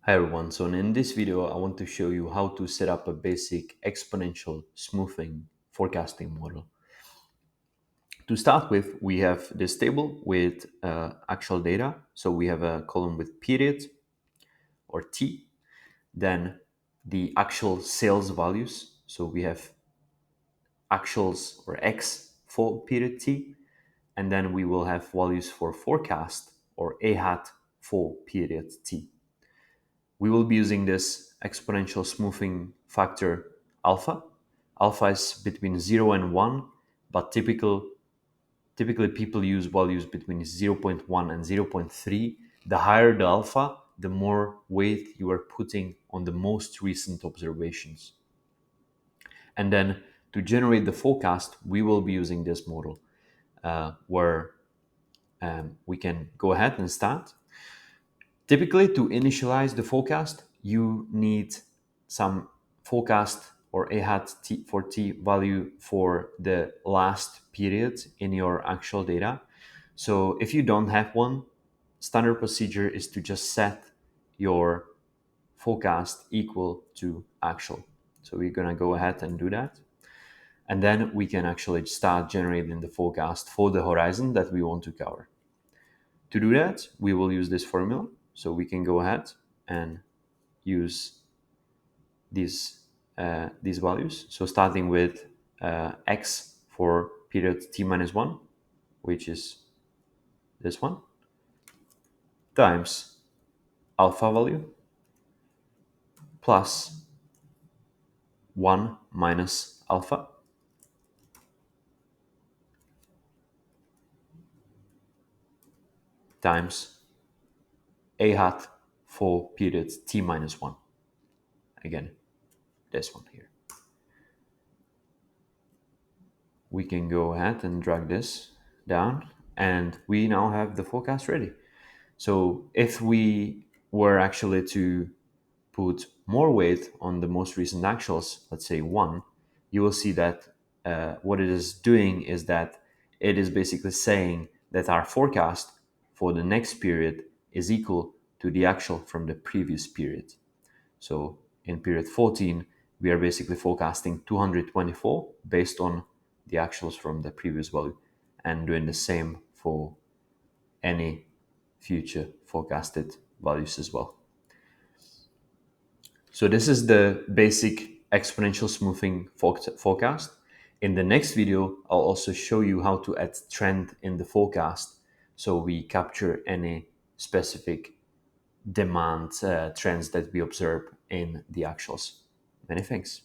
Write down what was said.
Hi everyone, so in this video I want to show you how to set up a basic exponential smoothing forecasting model. To start with, we have this table with actual data. So we have a column with period or T, then the actual sales values. So we have actuals or X for period T, and then we will have values for forecast or A hat for period T. We will be using this exponential smoothing factor alpha. Alpha is between 0 and 1, but typically people use values between zero point 0.1 and zero point 0.3. The higher the alpha, the more weight you are putting on the most recent observations. And then to generate the forecast, we will be using this model where we can go ahead and start. Typically, to initialize the forecast, you need some forecast or a hat t for t value for the last period in your actual data. So if you don't have one, standard procedure is to just set your forecast equal to actual. So we're gonna go ahead and do that. And then we can actually start generating the forecast for the horizon that we want to cover. To do that, we will use this formula. So we can go ahead and use these values. So starting with x for period t minus 1, which is this one, times alpha value plus 1 minus alpha times a hat for period t minus 1. Again, this one here. We can go ahead and drag this down, and we now have the forecast ready. So if we were actually to put more weight on the most recent actuals, let's say 1, you will see that what it is doing is that it is basically saying that our forecast for the next period is equal to the actual from the previous period. So in period 14, we are basically forecasting 224 based on the actuals from the previous value, and doing the same for any future forecasted values as well. So this is the basic exponential smoothing forecast. In the next video, I'll also show you how to add trend in the forecast so we capture any specific demand trends that we observe in the actuals. Many thanks.